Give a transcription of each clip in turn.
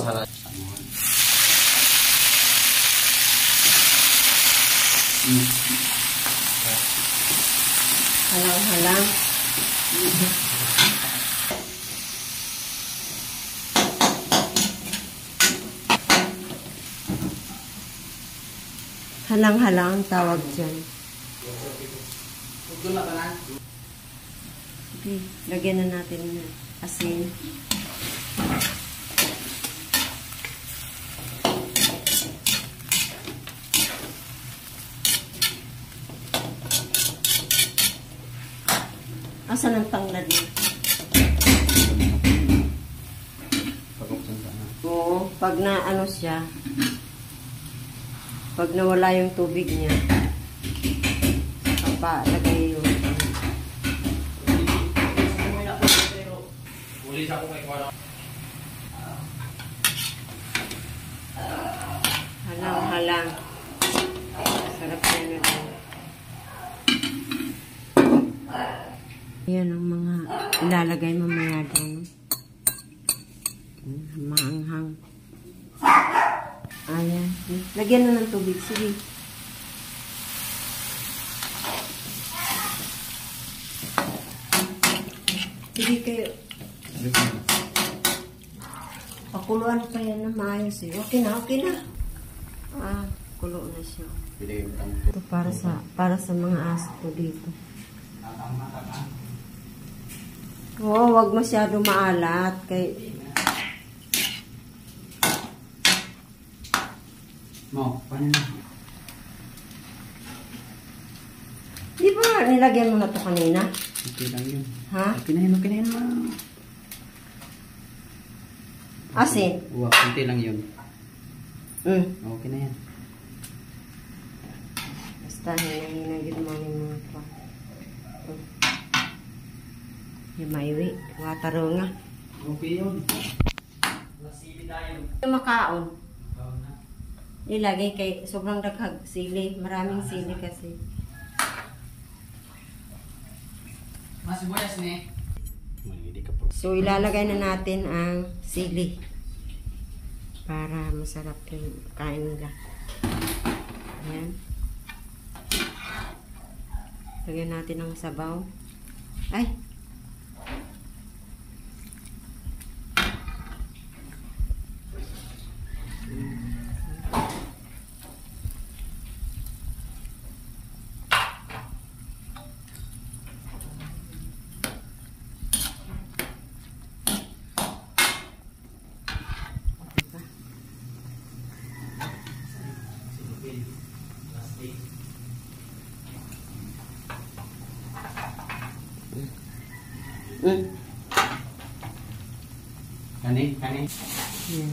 halang. Halang-halang. Halang-halang ang tawag dyan. Okay, lagyan na natin ng asin. Asan ang tanglad niya? Oo, pag na ano siya, pag nawala yung tubig niya, lagay yung halang-halang. Sarap yan ito. Ayan ang mga ilalagay mamaya doon. Maanghang. Ayan. Lagyan na ng tubig. Sige. Sige kayo. Pakuluan pa yan na maayos eh. Okay na, okay na. Kulo na siya. Ito para sa mga aso ko dito. Oo, wag masyado maalat. Paano na? Di ba nilagyan mo na ito kanina? Okay lang yun. Ha? Okay na yun, Asin? Kunti lang yun. Okay na yan. Basta hinagin mo yung mga pa. Yung maiwi. Wataro nga. Okay yun. Nasili tayo. Yung makaon. Ilagay kay sobrang daghag sili. Maraming sili kasi. Masibuyas ni. So ilalagay na natin ang sili. Para masarap yung kain nila. Ayan. Lagyan natin ng sabaw. Ay! Kani. Yeah.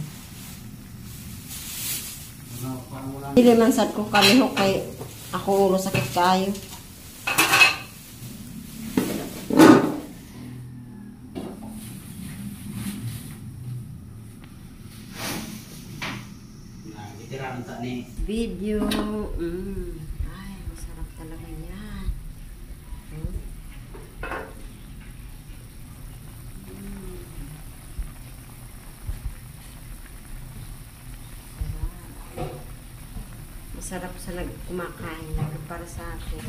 Dili man sad ko kanihok kay ako ulo sakit kayo. Itiraran ta ni. Video. Ay, masarap talaga yan. Masarap sa kumakain. Ito para sa akin.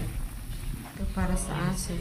Ito para sa aso.